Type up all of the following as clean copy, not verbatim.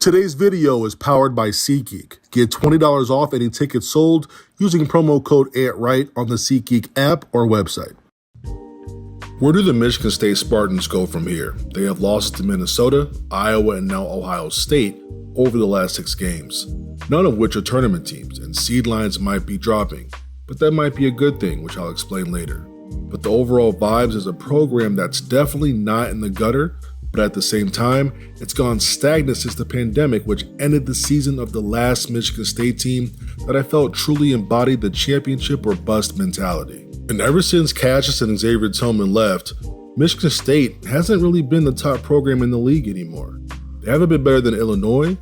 Today's video is powered by SeatGeek. Get $20 off any ticket sold using promo code AITRIGHT on the SeatGeek app or website. Where do the Michigan State Spartans go from here? They have losses to Minnesota, Iowa, and now Ohio State over the last 6 games, none of which are tournament teams, and seed lines might be dropping, but that might be a good thing, which I'll explain later. But the overall vibes is a program that's definitely not in the gutter, but at the same time, it's gone stagnant since the pandemic, which ended the season of the last Michigan State team that I felt truly embodied the championship or bust mentality. And ever since Cassius and Xavier Tillman left, Michigan State hasn't really been the top program in the league anymore. They haven't been better than Illinois,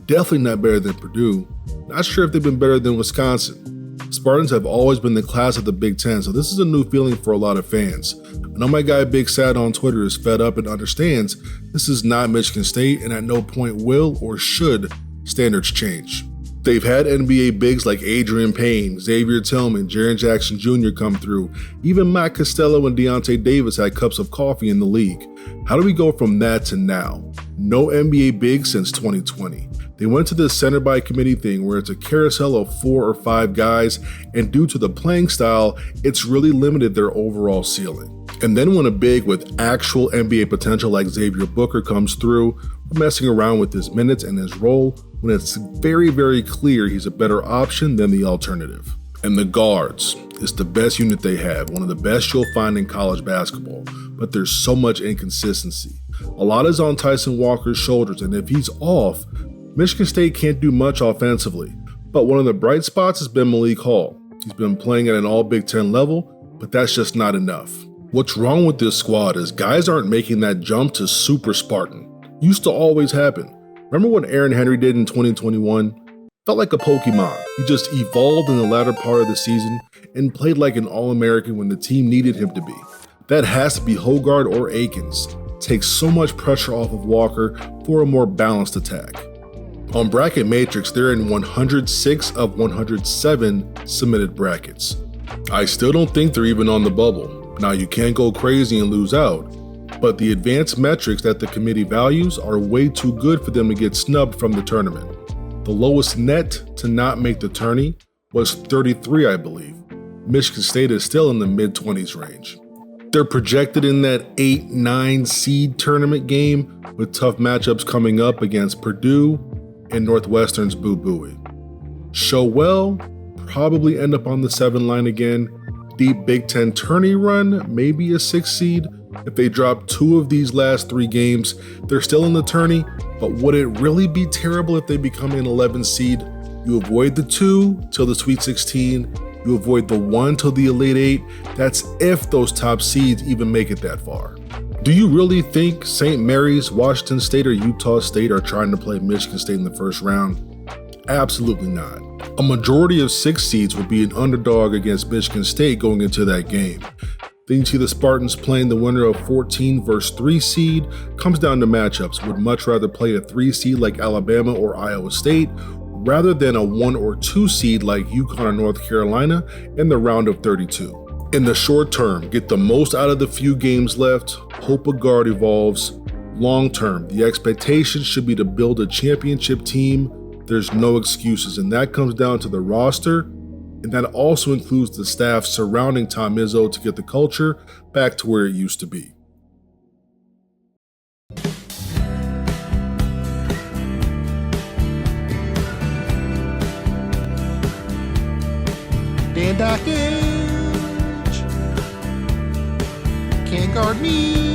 definitely not better than Purdue, not sure if they've been better than Wisconsin. Spartans have always been the class of the Big Ten, so this is a new feeling for a lot of fans. I know my guy Big Sad on Twitter is fed up and understands this is not Michigan State, and at no point will or should standards change. They've had NBA bigs like Adrian Payne, Xavier Tillman, Jaren Jackson Jr. come through. Even Matt Costello and Deontay Davis had cups of coffee in the league. How do we go from that to now? No NBA bigs since 2020. They went to this center by committee thing where it's a carousel of 4 or 5 guys, and due to the playing style, it's really limited their overall ceiling. And then when a big with actual NBA potential like Xavier Booker comes through, we're messing around with his minutes and his role when it's very, very clear he's a better option than the alternative. And the guards is the best unit they have, one of the best you'll find in college basketball, but there's so much inconsistency. A lot is on Tyson Walker's shoulders, and if he's off, Michigan State can't do much offensively. But one of the bright spots has been Malik Hall. He's been playing at an all Big Ten level, but that's just not enough. What's wrong with this squad is guys aren't making that jump to super Spartan. Used to always happen. Remember what Aaron Henry did in 2021? Felt like a Pokemon. He just evolved in the latter part of the season and played like an All-American when the team needed him to be. That has to be Hogard or Akins. Takes so much pressure off of Walker for a more balanced attack. On Bracket Matrix, they're in 106 of 107 submitted brackets. I still don't think they're even on the bubble. Now, you can't go crazy and lose out, but the advanced metrics that the committee values are way too good for them to get snubbed from the tournament. The lowest net to not make the tourney was 33, I believe. Michigan State is still in the mid-20s range. They're projected in that 8-9 seed tournament game with tough matchups coming up against Purdue and Northwestern's Boo Buie. Show well, probably end up on the 7 line again. Deep Big Ten tourney run, maybe a 6 seed. If they drop 2 of these last 3 games, they're still in the tourney, but would it really be terrible if they become an 11 seed? You avoid the 2 till the Sweet 16, you avoid the 1 till the Elite 8. That's if those top seeds even make it that far. Do you really think St. Mary's, Washington State, or Utah State are trying to play Michigan State in the first round? Absolutely not. A majority of 6 seeds would be an underdog against Michigan State going into that game. Then you see the Spartans playing the winner of 14 versus 3 seed. Comes down to matchups. Would much rather play a 3 seed like Alabama or Iowa State rather than a 1 or 2 seed like UConn or North Carolina in the round of 32. In the short term, get the most out of the few games left, hope a guard evolves. Long term, the expectation should be to build a championship team. There's no excuses, and that comes down to the roster, and that also includes the staff surrounding Tom Izzo to get the culture back to where it used to be. Dan Dockage can't guard me.